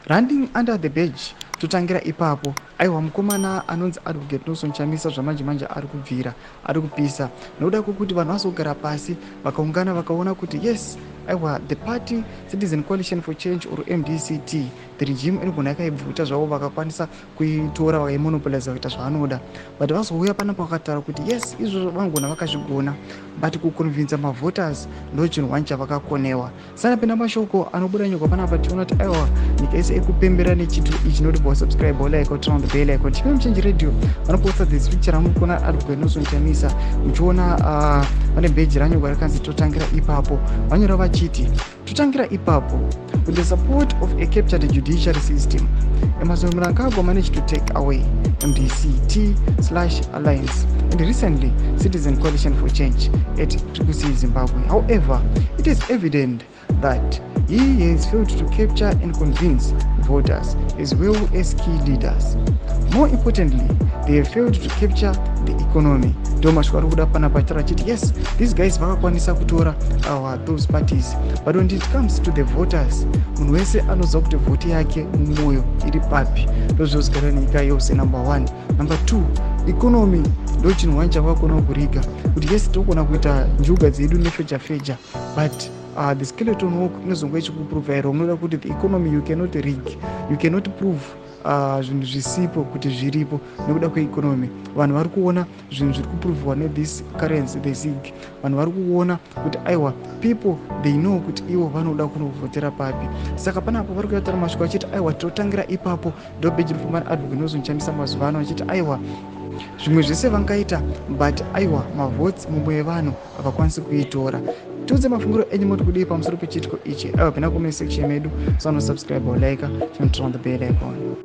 Running under the badge totangira ipapo. Aiwa mukomana anonzi Advocate Nelson Chamisa zvamanje manje ari kubvira, ari kupisa. Noda kuti vanhu vasogara pasi vakaungana vakaona kuti yes, aiwa the party Citizen Coalition for Change or MDCT, the regime inogona yakaibvuta zvavo vakakwanisa kuitora vakaimonopolize kuita zvavanoda. But vazouya panapa vakataura kuti yes, izvozvo vanogona vakazvigona, but kuconvinza mavoters ndo chinhu wani chavakakonewa. Sana pena mashoko anobuda nyika panapa tiona kuti aiwa nyika yese ikupembera nechitu ichi. Noti subscribe like turn on the bell icon. Chipem Change Radio vanoposta this picture amukona Advocate Nelson Chamisa muchiona vane bheji ranyorwa rakanzi totangira ipapo. Vanyora vachiti totangira ipapo, with the support of a captured judiciary system, Amazon Mnangagwa managed to take away MDCT/Alliance and recently Citizen Coalition for Change at Trikusi, Zimbabwe. However, it is evident that he has failed to capture and convince voters as well as key leaders. More importantly, they have failed to capture the economy. Yes, these guys vakakwanisa kutora those parties, but when it comes to the voters, munhu wese anoziva kuti vote yake mumwoyo iri papi. Ndozvozigara nyika yose. Number 1. Number 2, economy ndo chinhu wani chavakona kuriga kuti yes tokona kuita njuga dzedu nefeja, but the skeleton work inozonga ichikuprova ero. Unoda kuti the economy you cannot rig, you cannot prove zvinhu zvisipo kuti zviripo nekuda kweeconomy. Vanhu vari kuona zvinhu zviri kuprovwa nethis currency, the zig. Vanhu vari kuona kuti aiwa people they know kuti ivo vanoda kunovhotera papi. Saka panapo vari kuyataura masviko achiti aiwa totangira ipapo. Ndo bheji rifuma Advocate Nelson Chamisa mazuva ano achiti aiwa zvimwe zvese vangaita, but aiwa mavotes mumwe yevanhu havakwanisi kuitora. Tiudze mafungiro enyu moti kudii pamusoro pechitiko ichi. Aiwa pena comment section medu, so subscribe or like, turn on the bell icon.